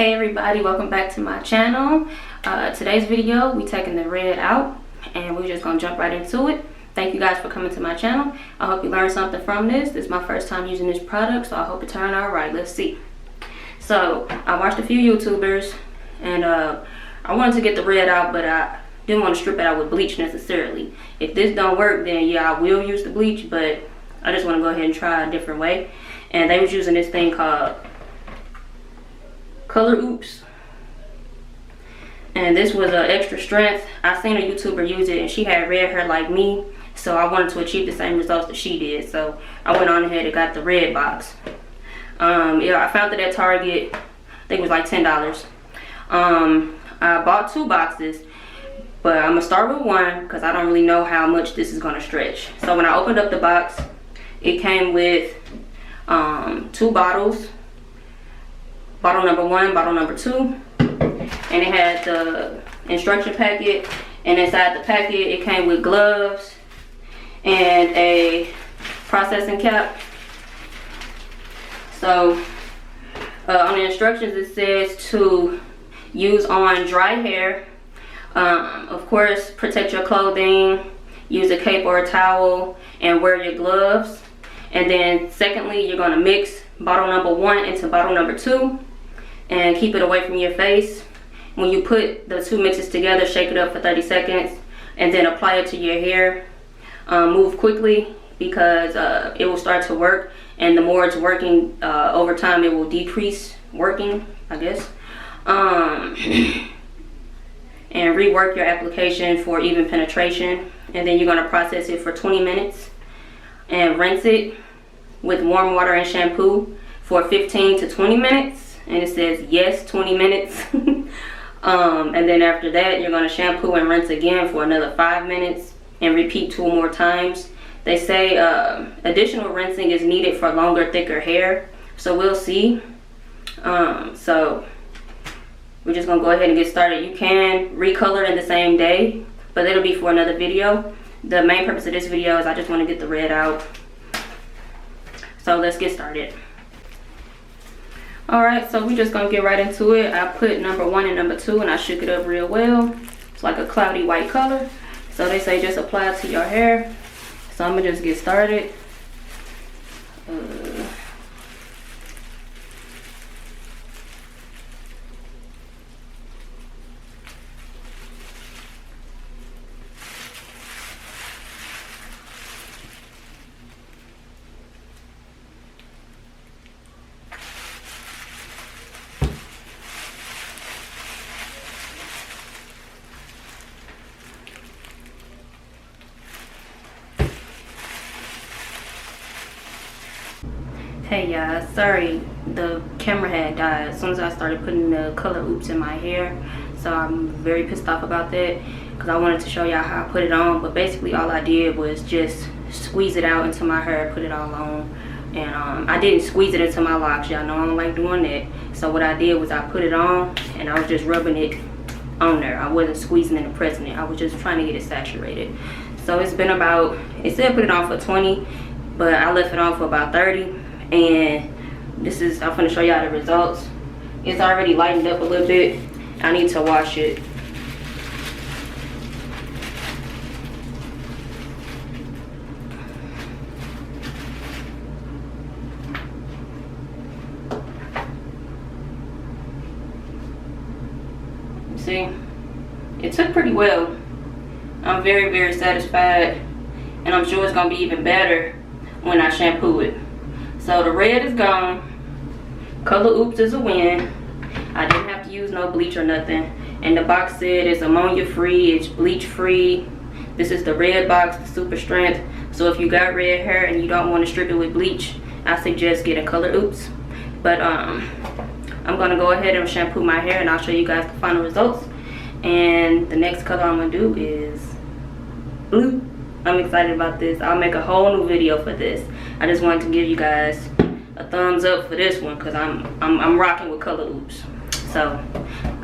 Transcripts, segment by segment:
Hey everybody, welcome back to my channel. Today's video, we taking the red out and we're just gonna jump right into it. Thank you guys for coming to my channel. I hope you learned something from this. This is my first time using this product, so I hope it turned out right. Let's see. So I watched a few YouTubers and I wanted to get the red out, but I didn't want to strip it out with bleach necessarily. If this don't work, then yeah, I will use the bleach, but I just want to go ahead and try a different way. And they was using this thing called Color Oops, and this was an extra strength. I seen a YouTuber use it and she had red hair like me, so I wanted to achieve the same results that she did, so I went on ahead and got the red box. Yeah, I found it at Target. I think it was like $10. I bought 2 boxes, but I'm gonna start with one because I don't really know how much this is gonna stretch. So when I opened up the box, it came with 2 bottles. Bottle number 1, bottle number 2, and it had the instruction packet, and inside the packet it came with gloves and a processing cap. So on the instructions it says to use on dry hair. Of course, protect your clothing, use a cape or a towel, and wear your gloves. And then secondly, you're going to mix bottle number 1 into bottle number 2 and keep it away from your face. When you put the 2 mixes together, shake it up for 30 seconds and then apply it to your hair. Move quickly because it will start to work, and the more it's working over time, it will decrease working, I guess. And rework your application for even penetration. And then you're going to process it for 20 minutes and rinse it with warm water and shampoo for 15 to 20 minutes. And it says yes, 20 minutes. And then after that, you're going to shampoo and rinse again for another 5 minutes and repeat 2 more times. They say additional rinsing is needed for longer, thicker hair, so we'll see. So we're just going to go ahead and get started. You can recolor in the same day, but it'll be for another video. The main purpose of this video is I just want to get the red out. So let's get started. Alright, so we're just going to get right into it. I put number 1 and number 2 and I shook it up real well. It's like a cloudy white color. So they say just apply it to your hair. So I'm going to just get started. Hey y'all, sorry the camera had died as soon as I started putting the Color Oops in my hair, so I'm very pissed off about that because I wanted to show y'all how I put it on. But basically all I did was just squeeze it out into my hair, put it all on, and I didn't squeeze it into my locks. Y'all know I don't like doing that. So what I did was I put it on and I was just rubbing it on there. I wasn't squeezing it and pressing it. I was just trying to get it saturated. So it's been about, it said put it on for 20, but I left it on for about 30. And this is, I'm going to show y'all the results. It's already lightened up a little bit. I need to wash it. See, it took pretty well. I'm very, very satisfied, and I'm sure it's going to be even better when I shampoo it. So the red is gone. Color Oops is a win. I didn't have to use no bleach or nothing. And the box said it's ammonia free, it's bleach free. This is the red box, the super strength. So if you got red hair and you don't want to strip it with bleach, I suggest getting Color Oops. But I'm gonna go ahead and shampoo my hair and I'll show you guys the final results. And the next color I'm gonna do is blue. I'm excited about this. I'll make a whole new video for this. I just wanted to give you guys a thumbs up for this one because I'm rocking with Color Oops. So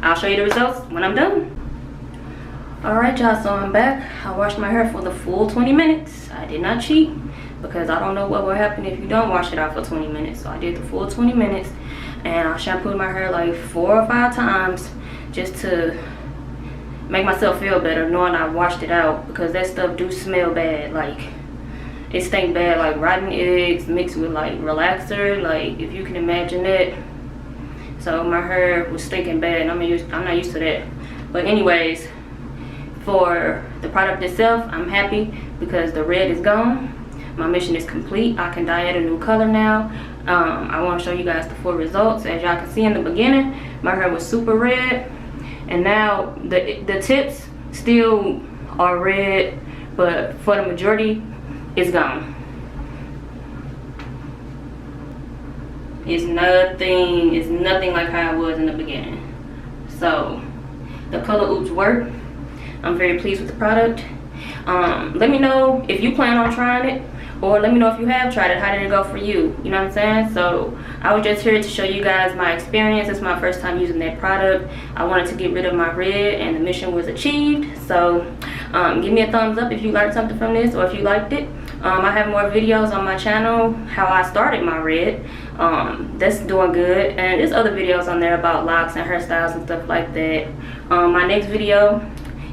I'll show you the results when I'm done. Alright y'all, so I'm back. I washed my hair for the full 20 minutes. I did not cheat. because I don't know what will happen if you don't wash it out for 20 minutes. So I did the full 20 minutes, and I shampooed my hair like 4 or 5 times just to make myself feel better, knowing I washed it out, because that stuff do smell bad. Like, it stink bad, like rotten eggs mixed with like relaxer, like if you can imagine that. So my hair was stinking bad, and I'm not used to that. But anyways, for the product itself, I'm happy because the red is gone. My mission is complete. I can dye it a new color now. I want to show you guys the full results. As y'all can see in the beginning, my hair was super red, and now the tips still are red, but for the majority, it's gone. It's nothing like how it was in the beginning. So the color oops work. I'm very pleased with the product. Let me know if you plan on trying it, or let me know if you have tried it. How did it go for you? You know what I'm saying? So I was just here to show you guys my experience. It's my first time using that product. I wanted to get rid of my red, and the mission was achieved. So give me a thumbs up if you learned something from this, or if you liked it. I have more videos on my channel, how I started my red. That's doing good, and there's other videos on there about locks and hairstyles and stuff like that. My next video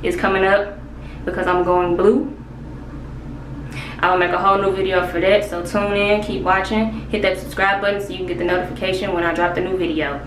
is coming up because I'm going blue. I'll make a whole new video for that, so tune in, keep watching, hit that subscribe button so you can get the notification when I drop the new video.